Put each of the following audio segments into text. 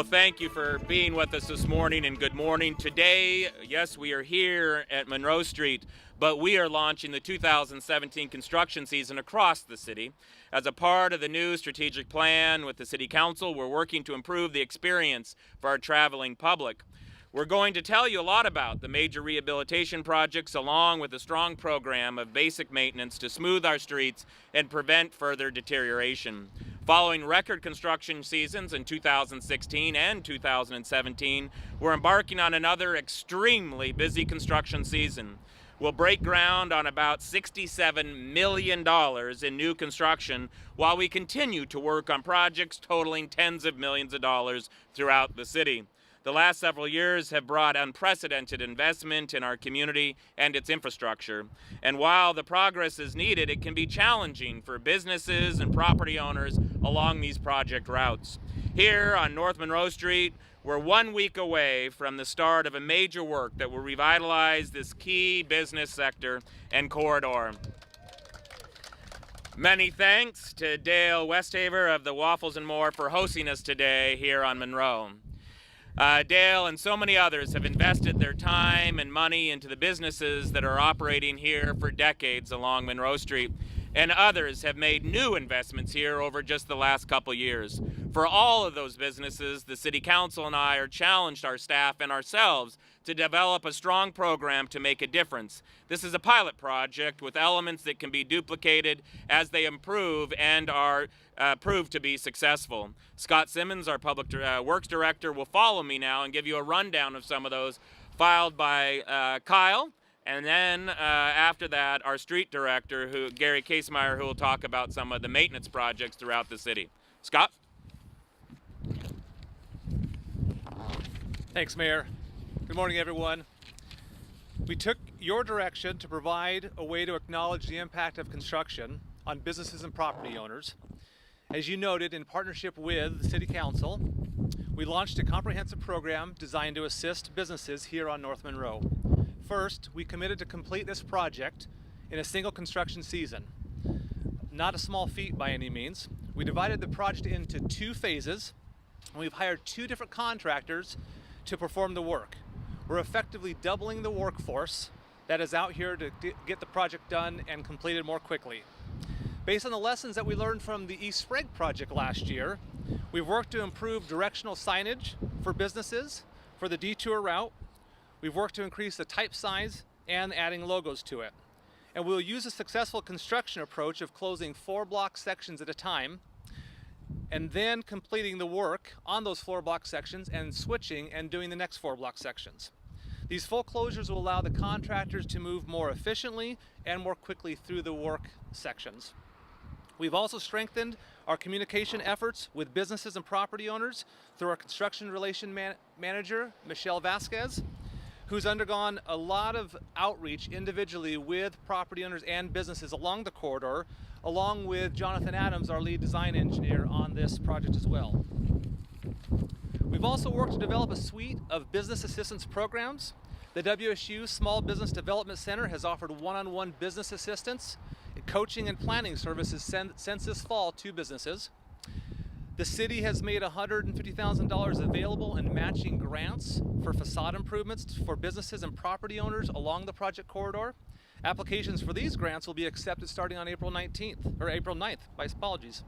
thank you for being with us this morning, and good morning. Today, yes, we are here at Monroe Street, but we are launching the 2017 construction season across the city. As a part of the new strategic plan with the City Council, we're working to improve the experience for our traveling public. We're going to tell you a lot about the major rehabilitation projects, along with a strong program of basic maintenance to smooth our streets and prevent further deterioration. Following record construction seasons in 2016 and 2017, we're embarking on another extremely busy construction season. We'll break ground on about $67 million in new construction while we continue to work on projects totaling tens of millions of dollars throughout the city. The last several years have brought unprecedented investment in our community and its infrastructure. And while the progress is needed, it can be challenging for businesses and property owners along these project routes. Here on North Monroe Street, we're 1 week away from the start of a major work that will revitalize this key business sector and corridor. Many thanks to Dale Westhaver of the Waffles and More for hosting us today here on Monroe. Dale and so many others have invested their time and money into the businesses that are operating here for decades along Monroe Street, and others have made new investments here over just the last couple years. For all of those businesses, the City Council and I are challenged our staff and ourselves to develop a strong program to make a difference. This is a pilot project with elements that can be duplicated as they improve and are proved to be successful. Scott Simmons, our Public Works Director, will follow me now and give you a rundown of some of those filed by Kyle. And then after that, our Street Director, Gary Casemeyer, who will talk about some of the maintenance projects throughout the city. Scott? Thanks, Mayor. Good morning, everyone. We took your direction to provide a way to acknowledge the impact of construction on businesses and property owners. As you noted, in partnership with the City Council, we launched a comprehensive program designed to assist businesses here on North Monroe. First, we committed to complete this project in a single construction season. Not a small feat by any means. We divided the project into 2 phases, and we've hired 2 different contractors to perform the work. We're effectively doubling the workforce that is out here to get the project done and completed more quickly. Based on the lessons that we learned from the East Sprague project last year, we've worked to improve directional signage for businesses for the detour route. We've worked to increase the type size and adding logos to it. And we'll use a successful construction approach of closing 4 block sections at a time, and then completing the work on those 4 block sections and switching and doing the next 4 block sections. These full closures will allow the contractors to move more efficiently and more quickly through the work sections. We've also strengthened our communication efforts with businesses and property owners through our construction relation manager, Michelle Vasquez, who's undergone a lot of outreach individually with property owners and businesses along the corridor, along with Jonathan Adams, our lead design engineer on this project as well. We've also worked to develop a suite of business assistance programs. The WSU Small Business Development Center has offered one-on-one business assistance, coaching and planning services since this fall to businesses. The city has made $150,000 available in matching grants for facade improvements for businesses and property owners along the project corridor. Applications for these grants will be accepted starting on April 9th, my apologies.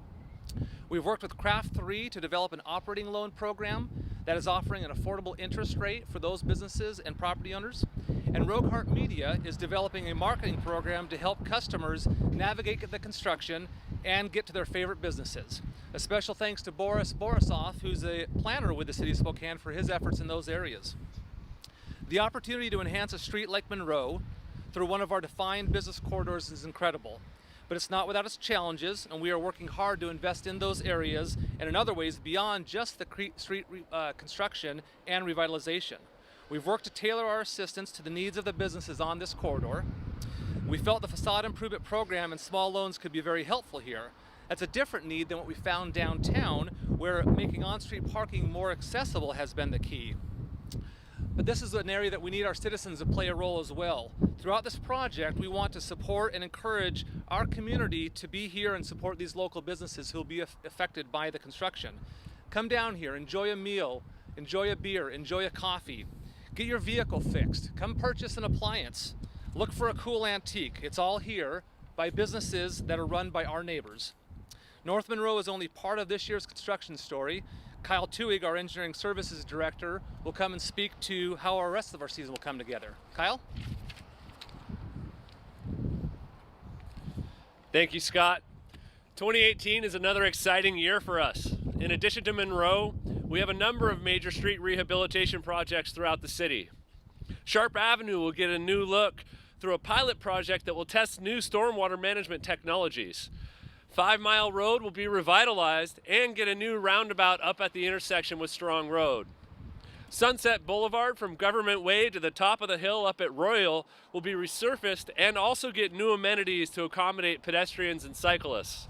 We've worked with Craft 3 to develop an operating loan program that is offering an affordable interest rate for those businesses and property owners. And Rogue Heart Media is developing a marketing program to help customers navigate the construction and get to their favorite businesses. A special thanks to Boris Borisov, who's a planner with the City of Spokane, for his efforts in those areas. The opportunity to enhance a street like Monroe through one of our defined business corridors is incredible, but it's not without its challenges, and we are working hard to invest in those areas and in other ways beyond just the street construction and revitalization. We've worked to tailor our assistance to the needs of the businesses on this corridor. We felt the facade improvement program and small loans could be very helpful here. That's a different need than what we found downtown, where making on-street parking more accessible has been the key. But this is an area that we need our citizens to play a role as well. Throughout this project, we want to support and encourage our community to be here and support these local businesses who will be affected by the construction. Come down here, enjoy a meal, enjoy a beer, enjoy a coffee. Get your vehicle fixed. Come purchase an appliance. Look for a cool antique. It's all here by businesses that are run by our neighbors. North Monroe is only part of this year's construction story. Kyle Tuig, our Engineering Services Director, will come and speak to how our rest of our season will come together. Kyle? Thank you, Scott. 2018 is another exciting year for us. In addition to Monroe, we have a number of major street rehabilitation projects throughout the city. Sharp Avenue will get a new look through a pilot project that will test new stormwater management technologies. 5 Mile Road will be revitalized and get a new roundabout up at the intersection with Strong Road. Sunset Boulevard from Government Way to the top of the hill up at Royal will be resurfaced and also get new amenities to accommodate pedestrians and cyclists.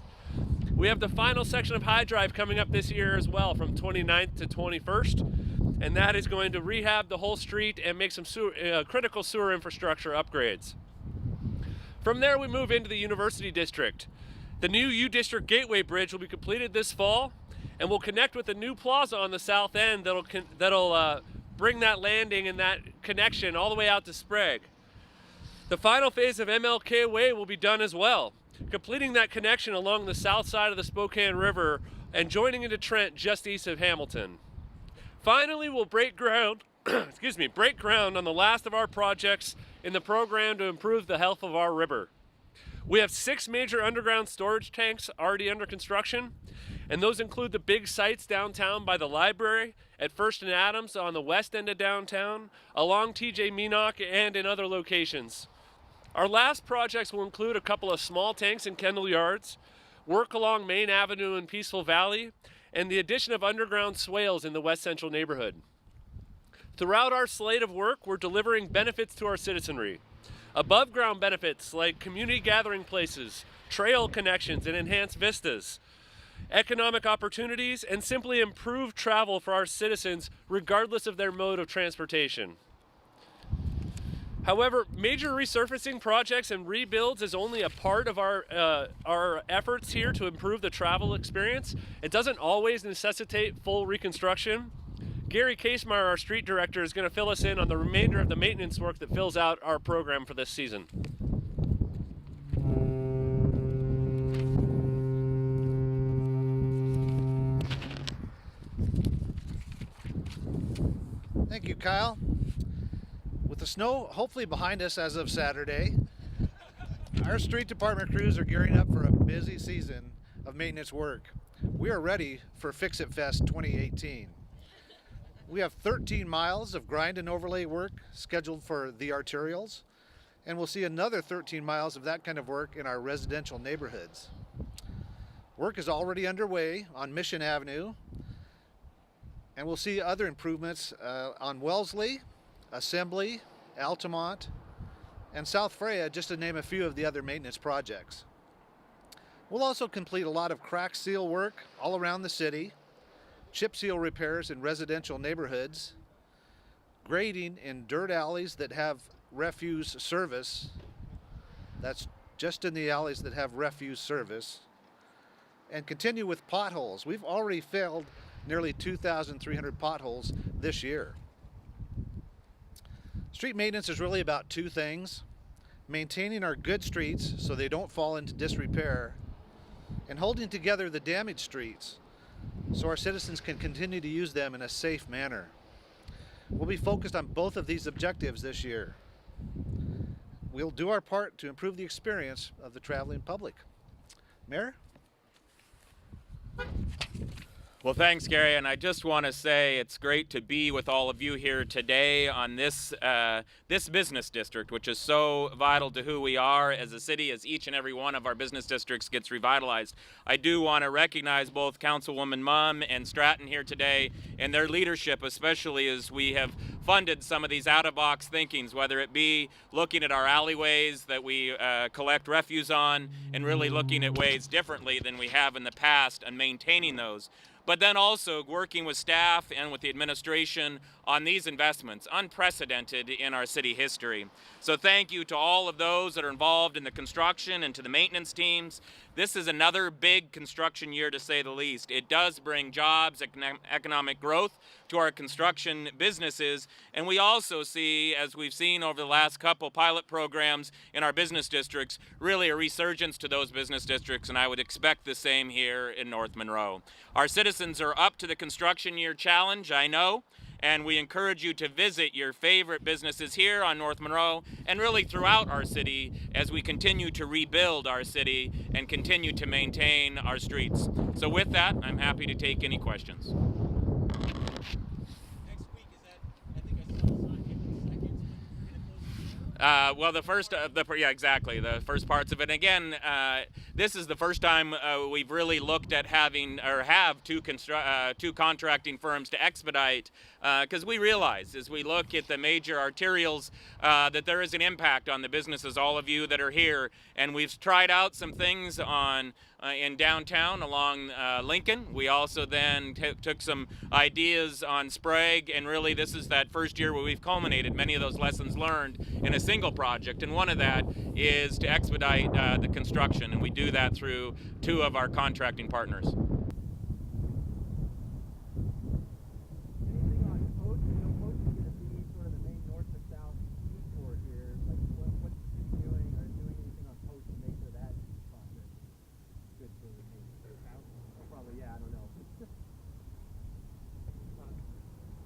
We have the final section of High Drive coming up this year as well, from 29th to 21st, and that is going to rehab the whole street and make some critical sewer infrastructure upgrades. From there we move into the University District. The new U District Gateway Bridge will be completed this fall and will connect with the new plaza on the south end that'll bring that landing and that connection all the way out to Sprague. The final phase of MLK Way will be done as well, completing that connection along the south side of the Spokane River and joining into Trent just east of Hamilton. Finally, we'll break ground on the last of our projects in the program to improve the health of our river. We have 6 major underground storage tanks already under construction, and those include the big sites downtown by the library, at First and Adams on the west end of downtown, along TJ Meenock, and in other locations. Our last projects will include a couple of small tanks in Kendall Yards, work along Main Avenue in Peaceful Valley, and the addition of underground swales in the West Central neighborhood. Throughout our slate of work, we're delivering benefits to our citizenry. Above ground benefits like community gathering places, trail connections, and enhanced vistas. Economic opportunities, and simply improved travel for our citizens regardless of their mode of transportation. However, major resurfacing projects and rebuilds is only a part of our efforts here to improve the travel experience. It doesn't always necessitate full reconstruction. Gary Casemeyer, our street director, is going to fill us in on the remainder of the maintenance work that fills out our program for this season. Thank you, Kyle. With the snow hopefully behind us as of Saturday, our street department crews are gearing up for a busy season of maintenance work. We are ready for Fix It Fest 2018. We have 13 miles of grind and overlay work scheduled for the arterials, and we'll see another 13 miles of that kind of work in our residential neighborhoods. Work is already underway on Mission Avenue, and we'll see other improvements on Wellesley, Assembly, Altamont, and South Freya, just to name a few of the other maintenance projects. We'll also complete a lot of crack seal work all around the city, chip seal repairs in residential neighborhoods, grading in dirt alleys that have refuse service. That's just in the alleys that have refuse service. And continue with potholes. We've already filled nearly 2,300 potholes this year. Street maintenance is really about 2 things: maintaining our good streets so they don't fall into disrepair, and holding together the damaged streets so our citizens can continue to use them in a safe manner. We'll be focused on both of these objectives this year. We'll do our part to improve the experience of the traveling public. Mayor? Well, thanks, Gary, and I just want to say it's great to be with all of you here today on this business district, which is so vital to who we are as a city, as each and every one of our business districts gets revitalized. I do want to recognize both Councilwoman Mumm and Stratton here today and their leadership, especially as we have funded some of these out-of-box thinkings, whether it be looking at our alleyways that we collect refuse on and really looking at ways differently than we have in the past and maintaining those. But then also working with staff and with the administration on these investments, unprecedented in our city history. So thank you to all of those that are involved in the construction and to the maintenance teams. This is another big construction year, to say the least. It does bring jobs, economic growth to our construction businesses, and we also see, as we've seen over the last couple pilot programs in our business districts, really a resurgence to those business districts, and I would expect the same here in North Monroe. Our citizens are up to the construction year challenge, I know, and we encourage you to visit your favorite businesses here on North Monroe and really throughout our city as we continue to rebuild our city and continue to maintain our streets. So with that, I'm happy to take any questions. Well, the first parts of it. Again, this is the first time we've really looked at having or have two contracting firms to expedite, because we realize as we look at the major arterials that there is an impact on the businesses, all of you that are here, and we've tried out some things on in downtown along Lincoln. We also then took some ideas on Sprague, and really this is that first year where we've culminated many of those lessons learned in a single project, and one of that is to expedite the construction, and we do that through two of our contracting partners.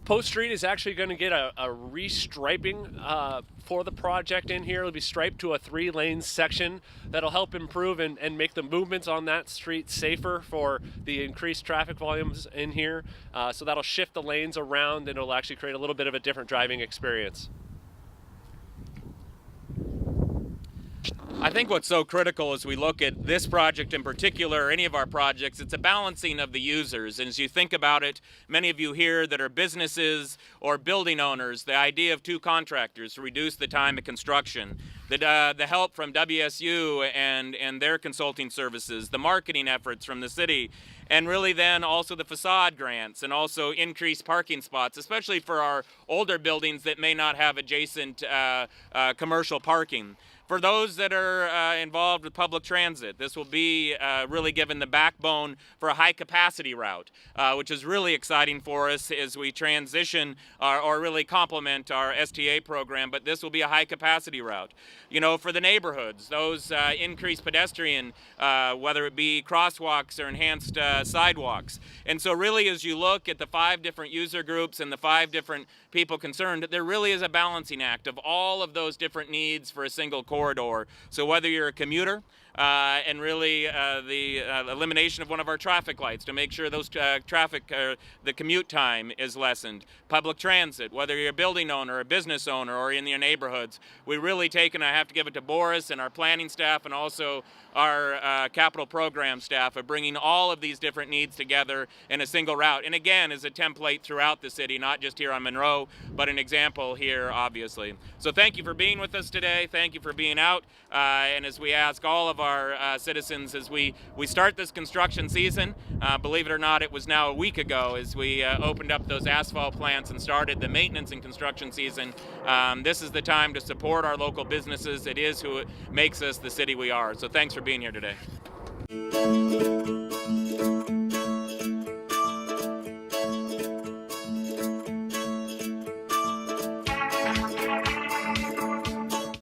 Post Street is actually going to get a restriping for the project in here. It'll be striped to a 3-lane section that'll help improve and make the movements on that street safer for the increased traffic volumes in here. So that'll shift the lanes around, and it'll actually create a little bit of a different driving experience. I think what's so critical as we look at this project in particular, or any of our projects, it's a balancing of the users. And as you think about it, many of you here that are businesses or building owners, the idea of two contractors to reduce the time of construction, the help from WSU and their consulting services, the marketing efforts from the city, and really then also the facade grants and also increased parking spots, especially for our older buildings that may not have adjacent commercial parking. For those that are involved with public transit, this will be really given the backbone for a high-capacity route, which is really exciting for us as we transition or really complement our STA program, but this will be a high-capacity route. You know, for the neighborhoods, those increased pedestrian, whether it be crosswalks or enhanced sidewalks. And so really as you look at the 5 different user groups and the 5 different people concerned, there really is a balancing act of all of those different needs for a single corridor. So whether you're a commuter, and really the elimination of one of our traffic lights to make sure those the commute time is lessened. Public transit, whether you're a building owner, a business owner, or in your neighborhoods, we really take, and I have to give it to Boris and our planning staff and also our capital program staff of bringing all of these different needs together in a single route. And again, as a template throughout the city, not just here on Monroe, but an example here, obviously. So thank you for being with us today. Thank you for being out. And as we ask all of our citizens as we start this construction season, believe it or not, it was now a week ago as we opened up those asphalt plants and started the maintenance and construction season. This is the time to support our local businesses. It is who makes us the city we are. So thanks for being here today.